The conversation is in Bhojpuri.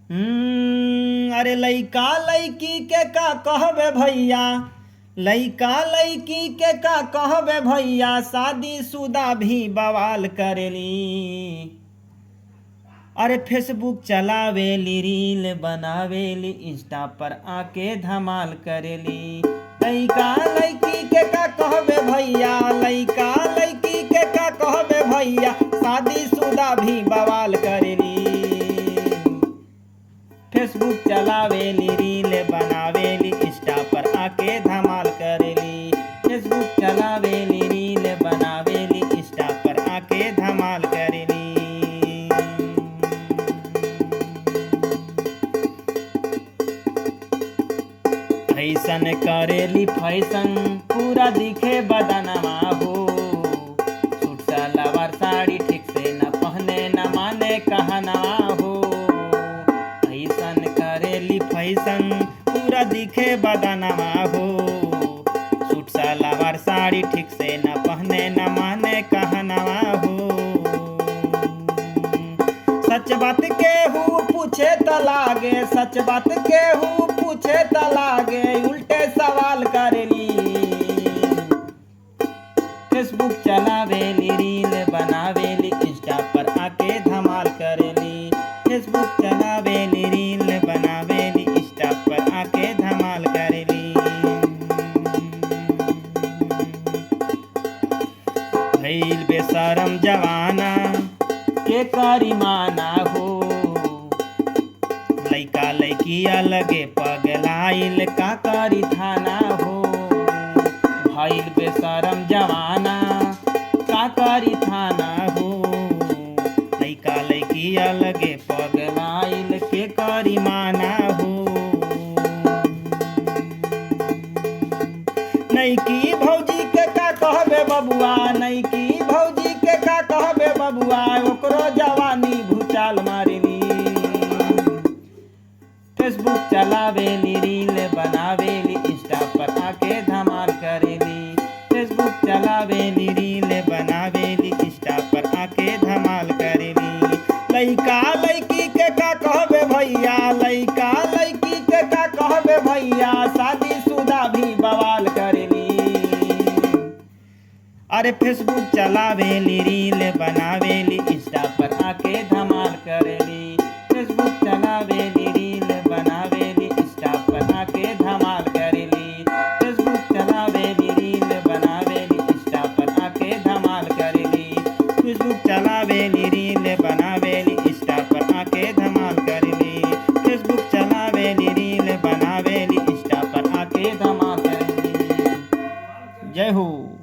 अरे लइका लइकी के का कहबे भैया, लइका लइकी के का कहबे भैया, शादी शुदा भी बवाल करेली। अरे फेसबुक चलावेली, रील बनावेली, इंस्टा पर आके धमाल करेली। लइका लइकी के का कहबे भैया, लइका लइकी के का कहबे भैया, शादी शुदा भी बवाल करेली। फेसबुक चलावेली, रील बनावेली, इंस्टा पर आके धमाल करेली। फेसबुक चलावेली, रील बनावेली, इंस्टा पर आके धमाल करेली। फैशन करेली फैशन, पूरा दिखे बदनमा हो। सूट सलवार साड़ी ठीक से न पहने, न माने कहना हो। फैशन करेली फैशन, पूरा दिखे बदनमा हो। सूट सलवार साड़ी ठीक से न पहने, न माने कहना हो। सच बात केहू पूछे त लागे, सच बात केहू पूछे त लागे, उल्टे सवाल करेली। फेसबुक चलावेली, रील बनावेली, इंस्टा पर आके धमाल करेली। फेसबुक चलावेली, रील बनावेली, इंस्टा पर आके धमाल करेली। भइल बेशरम जवाना के करी माना हो। लइका लइकिया लगे पगलाइल, का करी थाना हो। भइल बेशरम जवाना, का करी थाना हो। लइका लइकिया लगे पगलाइल, के करी माना हो। नइकी भौजी के का कहबे बबुआ, नइकी भौजी के का कहबे बबुआ, ओकरो जवानी भूचाल मारेली। फेसबुक चलावेली, रील बनावेली, इंस्टा पर आके धमाल करेली। फेसबुक चलावेली, रील बनावेली, इंस्टा पर आके धमाल करेली। लइका लइकी के का कहबे भैया, लइका लइकी के का कहबे भैया, शादी शुदा भी बवाल करेली। अरे फेसबुक चलावेली, रील बनावेली, इंस्टा पर आके धमाल करेली। फेसबुक चलावेली, रील बनावेली, इंस्टा पर आके धमाल करेली। फेसबुक चलावेली, रील बनावेली, इंस्टा पर आके धमाल करेली। फेसबुक चलावेली, रील बनावेली, इंस्टा पर आके धमाल करेली। फेसबुक चलावेली, रील बनावेली, इंस्टा पर आके धमाल करेली। जय हो।